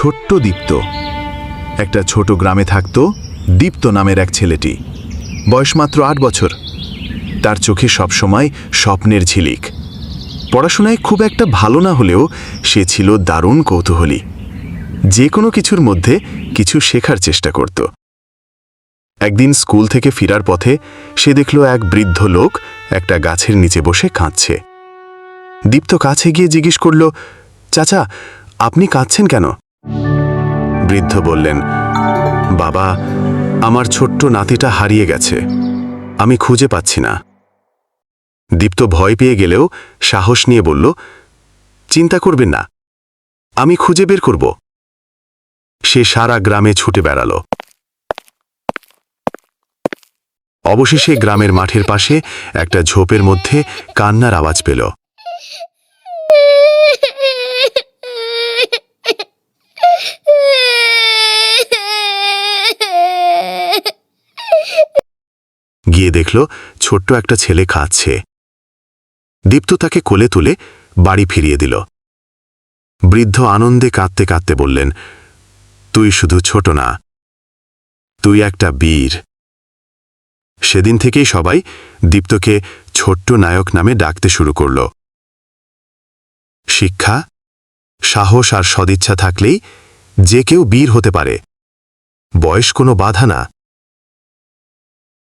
ছোট্ট দীপ্ত। একটা ছোট গ্রামে থাকত দীপ্ত নামের এক ছেলেটি। বয়স মাত্র ৮ বছর। তার চোখে সবসময় স্বপ্নের ঝিলিক। পড়াশোনায় খুব একটা ভালো না হলেও সে ছিল দারুণ কৌতূহলী। যে কোনো কিছুর মধ্যে কিছু শেখার চেষ্টা করত। একদিন স্কুল থেকে ফেরার পথে সে দেখল এক বৃদ্ধ লোক একটা গাছের নিচে বসে কাঁদছে। দীপ্ত কাছে গিয়ে জিজ্ঞেস করল, চাচা, আপনি কাঁদছেন কেন? বৃদ্ধ বললেন, বাবা, আমার ছোট্ট নাতিটা হারিয়ে গেছে, আমি খুঁজে পাচ্ছি না। দীপ্ত ভয় পেয়ে গেলেও সাহস নিয়ে বলল, চিন্তা করবেন না, আমি খুঁজে বের করব। সে সারা গ্রামে ছুটে বেড়াল। অবশেষে গ্রামের মাঠের পাশে একটা ঝোপের মধ্যে কান্নার আওয়াজ পেল। গিয়ে দেখল ছোট্ট একটা ছেলে কাঁদছে। দীপ্ত তাকে কোলে তুলে বাড়ি ফিরিয়ে দিল। বৃদ্ধ আনন্দে কাঁদতে কাঁদতে বললেন, তুই শুধু ছোট না, তুই একটা বীর। সেদিন থেকেই সবাই দীপ্তকে ছোট্ট নায়ক নামে ডাকতে শুরু করল। শিক্ষা, সাহস আর সদিচ্ছা থাকলেই যে কেউ বীর হতে পারে। বয়স কোনো বাধা না।